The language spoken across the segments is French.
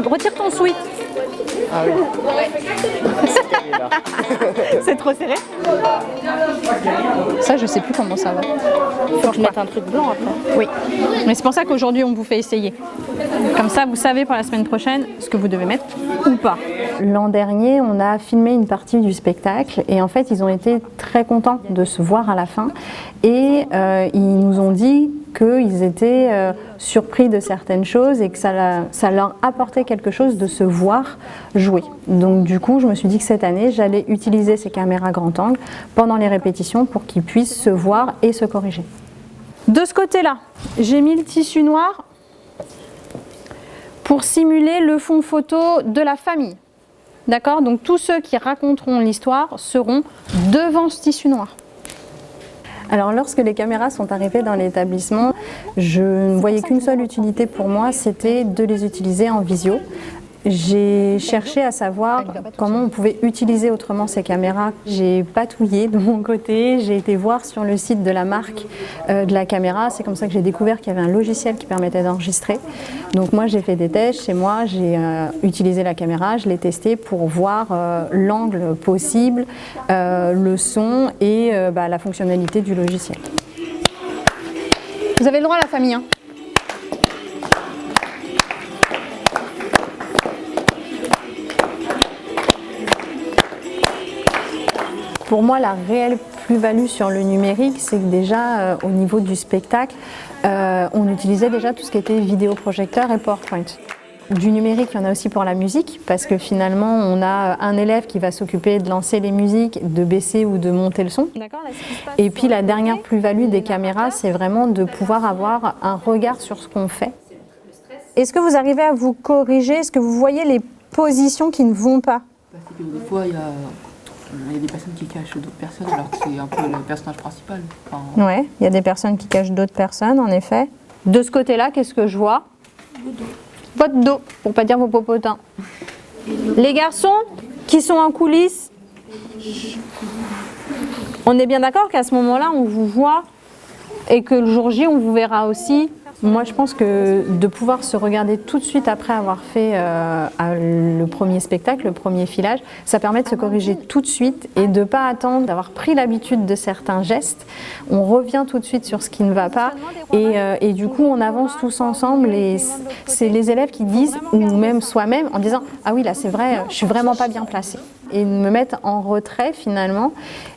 possible. Retire ton sweat. Ah oui. C'est trop serré. Ça, je sais plus comment ça va. Faut que je mette un truc blanc après. Oui, mais c'est pour ça qu'aujourd'hui on vous fait essayer. Comme ça, vous savez pour la semaine prochaine ce que vous devez mettre ou pas. L'an dernier, on a filmé une partie du spectacle et en fait, ils ont été très contents de se voir à la fin et ils nous ont dit qu'ils étaient surpris de certaines choses et que ça leur apportait quelque chose de se voir jouer. Donc du coup, je me suis dit que cette année, j'allais utiliser ces caméras grand angle pendant les répétitions pour qu'ils puissent se voir et se corriger. De ce côté-là, j'ai mis le tissu noir pour simuler le fond photo de la famille. D'accord? Donc tous ceux qui raconteront l'histoire seront devant ce tissu noir. Alors lorsque les caméras sont arrivées dans l'établissement, je ne voyais qu'une seule utilité pour moi, c'était de les utiliser en visio. J'ai cherché à savoir comment on pouvait utiliser autrement ces caméras. J'ai patouillé de mon côté, j'ai été voir sur le site de la marque de la caméra. C'est comme ça que j'ai découvert qu'il y avait un logiciel qui permettait d'enregistrer. Donc moi j'ai fait des tests chez moi, j'ai utilisé la caméra, je l'ai testée pour voir l'angle possible, le son et la fonctionnalité du logiciel. Vous avez le droit à la famille, hein. Pour moi, la réelle plus-value sur le numérique, c'est que déjà, au niveau du spectacle, on utilisait déjà tout ce qui était vidéoprojecteur et PowerPoint. Du numérique, il y en a aussi pour la musique, parce que finalement, on a un élève qui va s'occuper de lancer les musiques, de baisser ou de monter le son. Et puis la dernière plus-value des caméras, c'est vraiment de pouvoir avoir un regard sur ce qu'on fait. Est-ce que vous arrivez à vous corriger? Est-ce que vous voyez les positions qui ne vont pas? Des fois, il y a des personnes qui cachent d'autres personnes alors que c'est un peu le personnage principal. Enfin... Ouais, il y a des personnes qui cachent d'autres personnes, en effet. De ce côté-là, qu'est-ce que je vois? Votre dos, pour pas dire vos popotins. Les garçons qui sont en coulisses, on est bien d'accord qu'à ce moment-là, on vous voit et que le jour J, on vous verra aussi. Moi, je pense que de pouvoir se regarder tout de suite après avoir fait le premier spectacle, le premier filage, ça permet de se corriger tout de suite et de ne pas attendre d'avoir pris l'habitude de certains gestes. On revient tout de suite sur ce qui ne va pas et du coup, on avance tous ensemble et c'est les élèves qui disent, ou même soi-même, en disant « Ah oui, là, c'est vrai, je suis vraiment pas bien placée ». Et de me mettre en retrait finalement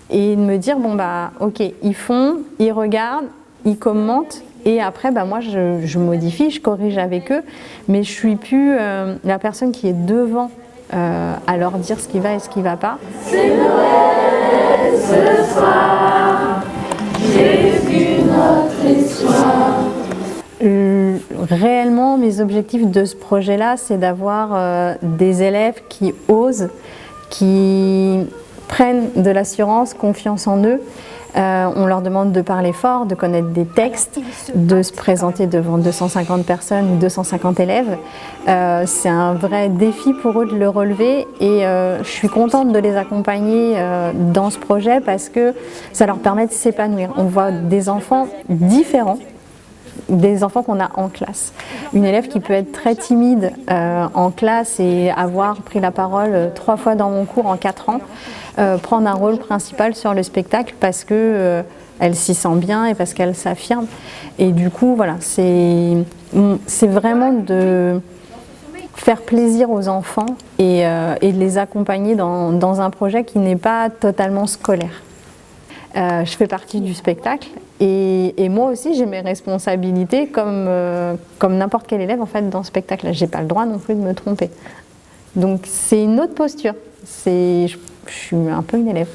et de me dire « Bon, bah, ok, ils font, ils regardent, ils commentent ». Et après, moi, je modifie, je corrige avec eux, mais je ne suis plus la personne qui est devant à leur dire ce qui va et ce qui ne va pas. C'est Noël ce soir, j'ai vécu notre histoire. Réellement, mes objectifs de ce projet-là, c'est d'avoir des élèves qui osent, qui prennent de l'assurance, confiance en eux. On leur demande de parler fort, de connaître des textes, de se présenter devant 250 personnes ou 250 élèves. C'est un vrai défi pour eux de le relever et je suis contente de les accompagner dans ce projet parce que ça leur permet de s'épanouir. On voit des enfants différents, des enfants qu'on a en classe. Une élève qui peut être très timide en classe et avoir pris la parole 3 fois dans mon cours en 4 ans, prendre un rôle principal sur le spectacle parce que elle s'y sent bien et parce qu'elle s'affirme. Et du coup, voilà, c'est vraiment de faire plaisir aux enfants et de les accompagner dans un projet qui n'est pas totalement scolaire. Je fais partie du spectacle et moi aussi j'ai mes responsabilités comme n'importe quel élève en fait dans ce spectacle. J'ai pas le droit non plus de me tromper. Donc c'est une autre posture. Je suis un peu une élève.